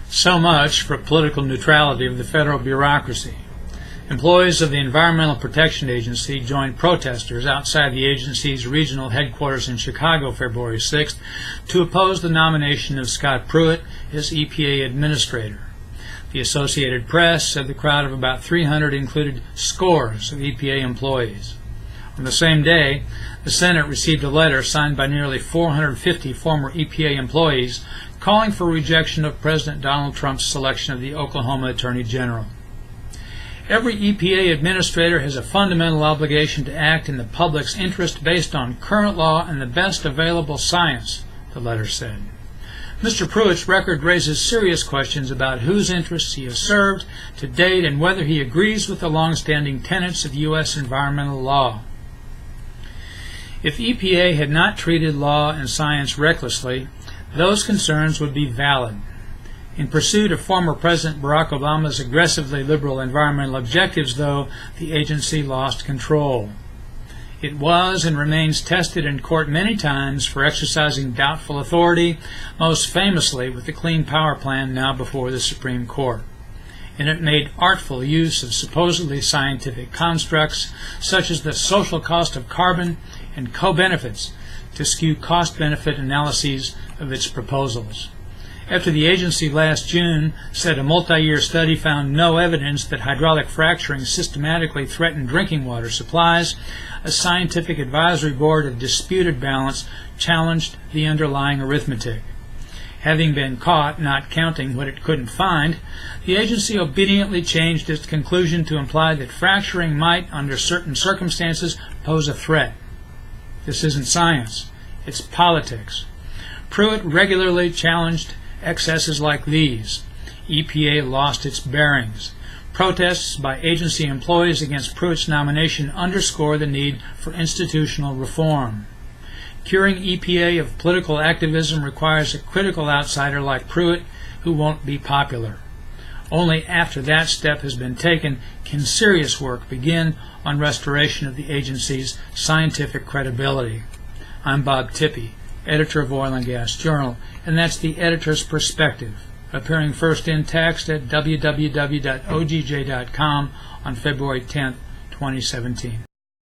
So much for political neutrality of the federal bureaucracy. Employees of the Environmental Protection Agency joined protesters outside the agency's regional headquarters in Chicago February 6th to oppose the nomination of Scott Pruitt as EPA administrator. The Associated Press said the crowd of about 300 included scores of EPA employees. On the same day, the Senate received a letter signed by nearly 450 former EPA employees calling for rejection of President Donald Trump's selection of the Oklahoma Attorney General. Every EPA administrator has a fundamental obligation to act in the public's interest based on current law and the best available science, the letter said. Mr. Pruitt's record raises serious questions about whose interests he has served to date and whether he agrees with the long-standing tenets of U.S. environmental law. If EPA had not treated law and science recklessly, those concerns would be valid. In pursuit of former President Barack Obama's aggressively liberal environmental objectives, though, the agency lost control. It was and remains tested in court many times for exercising doubtful authority, most famously with the Clean Power Plan now before the Supreme Court. And it made artful use of supposedly scientific constructs such as the social cost of carbon and co-benefits to skew cost-benefit analyses of its proposals. After the agency last June said a multi-year study found no evidence that hydraulic fracturing systematically threatened drinking water supplies, a scientific advisory board of disputed balance challenged the underlying arithmetic. Having been caught not counting what it couldn't find, the agency obediently changed its conclusion to imply that fracturing might, under certain circumstances, pose a threat. This isn't science, it's politics. Pruitt regularly challenged excesses like these. EPA lost its bearings. Protests by agency employees against Pruitt's nomination underscore the need for institutional reform. Curing EPA of political activism requires a critical outsider like Pruitt who won't be popular. Only after that step has been taken can serious work begin on restoration of the agency's scientific credibility. I'm Bob Tippie, editor of Oil and Gas Journal, and that's the editor's perspective, appearing first in text at www.ogj.com on February 10, 2017.